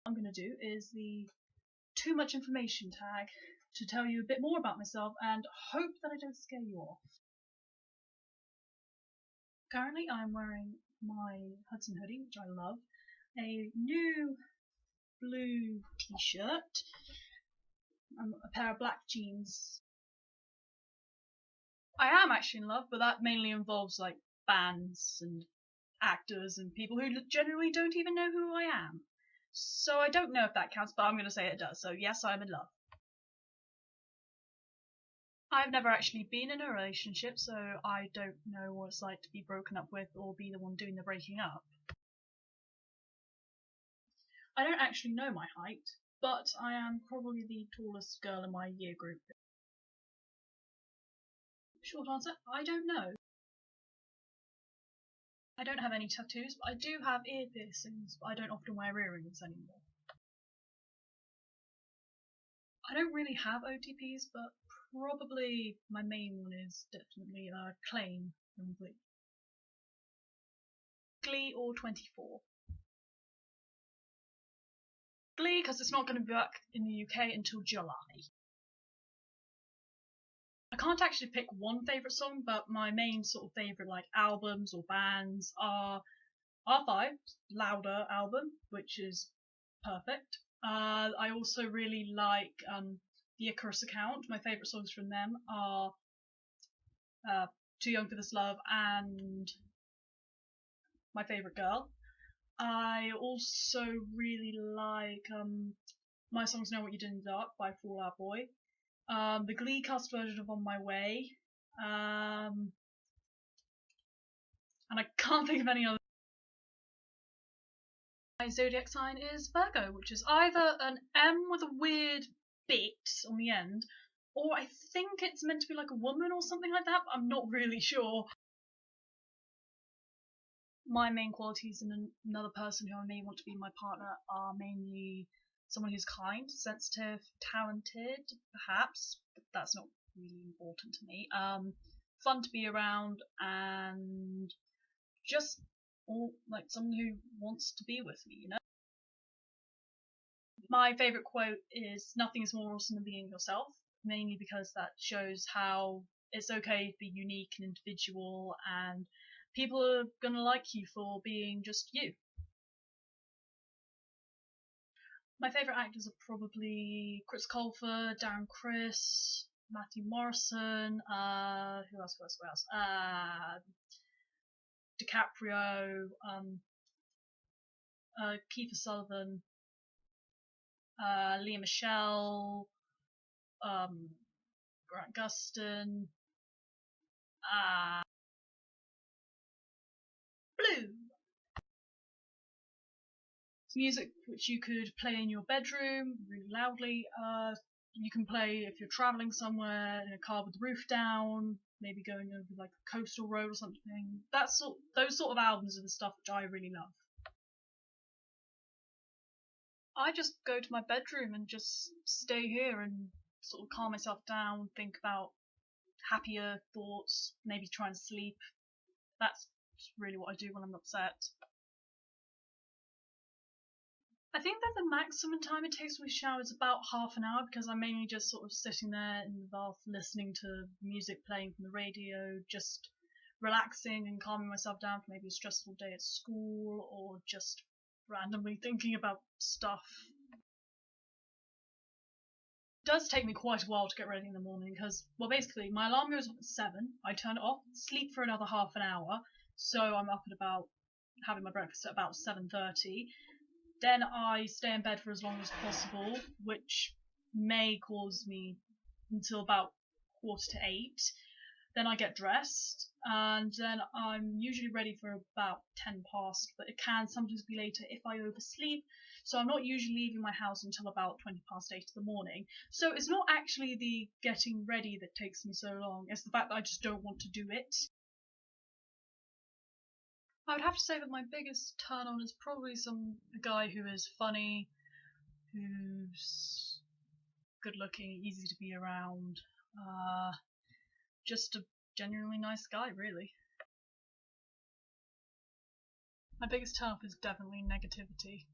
What I'm going to do is the too much information tag to tell you a bit more about myself and hope that I don't scare you off. Currently I'm wearing my Hudson hoodie, which I love, a new blue t-shirt, a pair of black jeans. I am actually in love, but that mainly involves like bands and actors and people who generally don't even know who I am. So I don't know if that counts, but I'm going to say it does. So yes, I'm in love. I've never actually been in a relationship, so I don't know what it's like to be broken up with or be the one doing the breaking up. I don't actually know my height, but I am probably the tallest girl in my year group. Short answer, I don't know. I don't have any tattoos, but I do have ear piercings, but I don't often wear earrings anymore. I don't really have OTPs, but probably my main one is definitely Claim from Glee. Glee or 24. Glee, because it's not going to be back in the UK until July. I can't actually pick one favourite song, but my main sort of favourite like albums or bands are R5's Louder album, which is perfect. I also really like the Icarus Account. My favourite songs from them are Too Young for This Love and My Favourite Girl. I also really like My Songs Know What You Did in the Dark by Fall Out Boy. The Glee cast version of On My Way. And I can't think of any other. My zodiac sign is Virgo, which is either an M with a weird bit on the end, or I think it's meant to be like a woman or something like that, but I'm not really sure. My main qualities in another person who I may want to be my partner are mainly someone who's kind, sensitive, talented, perhaps, but that's not really important to me. Fun to be around, and just like someone who wants to be with me, you know? My favourite quote is "Nothing is more awesome than being yourself," mainly because that shows how it's okay to be unique and individual, and people are going to like you for being just you. My favourite actors are probably Chris Colfer, Darren Criss, Matthew Morrison, who else? DiCaprio, Kiefer Sutherland, Lea Michele, Grant Gustin, Blue. It's music which you could play in your bedroom really loudly. You can play if you're travelling somewhere in a car with the roof down, maybe going over like a coastal road or something. Those sort of albums are the stuff which I really love. I just go to my bedroom and just stay here and sort of calm myself down, think about happier thoughts, maybe try and sleep. That's really what I do when I'm upset. I think that the maximum time it takes me to shower is about half an hour, because I'm mainly just sort of sitting there in the bath listening to music playing from the radio, just relaxing and calming myself down from maybe a stressful day at school or just randomly thinking about stuff. It does take me quite a while to get ready in the morning because, well, basically my alarm goes off at 7, I turn it off, sleep for another half an hour, so I'm up at about having my breakfast at about 7:30. Then I stay in bed for as long as possible, which may cause me until about 7:45. Then I get dressed, and then I'm usually ready for about 10 past, but it can sometimes be later if I oversleep, so I'm not usually leaving my house until about 20 past 8 in the morning. So it's not actually the getting ready that takes me so long, it's the fact that I just don't want to do it. I would have to say that my biggest turn on is probably a guy who is funny, who's good looking, easy to be around, just a genuinely nice guy, really. My biggest turn off is definitely negativity.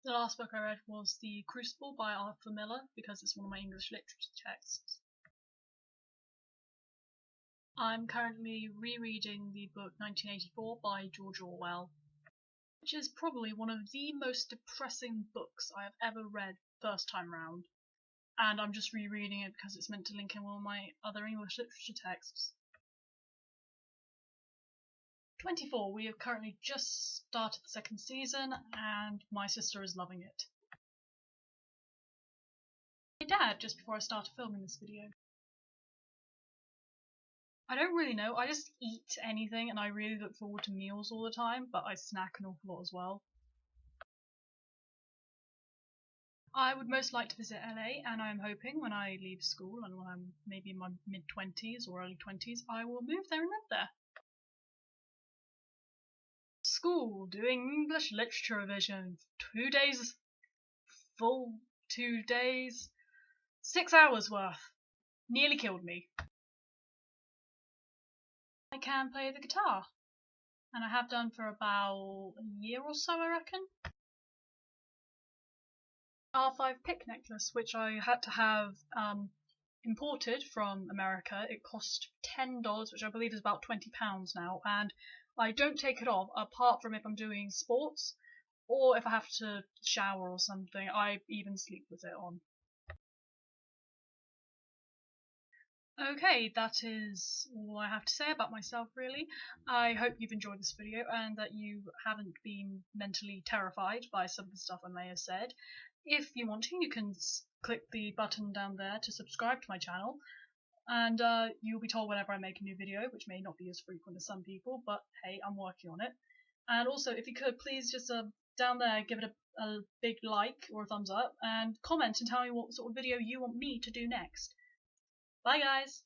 The last book I read was The Crucible by Arthur Miller because it's one of my English literature texts. I'm currently rereading the book 1984 by George Orwell, which is probably one of the most depressing books I have ever read first time round. And I'm just rereading it because it's meant to link in one of my other English literature texts. 24, we have currently just started the second season and my sister is loving it. My dad, just before I started filming this video. I don't really know, I just eat anything and I really look forward to meals all the time, but I snack an awful lot as well. I would most like to visit LA, and I'm hoping when I leave school and when I'm maybe in my mid-20s or early 20s, I will move there and live there. School, doing English literature revision, 2 days, full 2 days, 6 hours worth. Nearly killed me. I can play the guitar, and I have done for about a year or so, I reckon. R5 pick necklace, which I had to have imported from America. It cost $10, which I believe is about £20 now, and I don't take it off apart from if I'm doing sports or if I have to shower or something. I even sleep with it on. Okay, that is all I have to say about myself, really. I hope you've enjoyed this video and that you haven't been mentally terrified by some of the stuff I may have said. If you want to, you can click the button down there to subscribe to my channel, and you'll be told whenever I make a new video, which may not be as frequent as some people, but hey, I'm working on it. And also, if you could, please just down there give it a big like or a thumbs up, and comment and tell me what sort of video you want me to do next. Bye guys!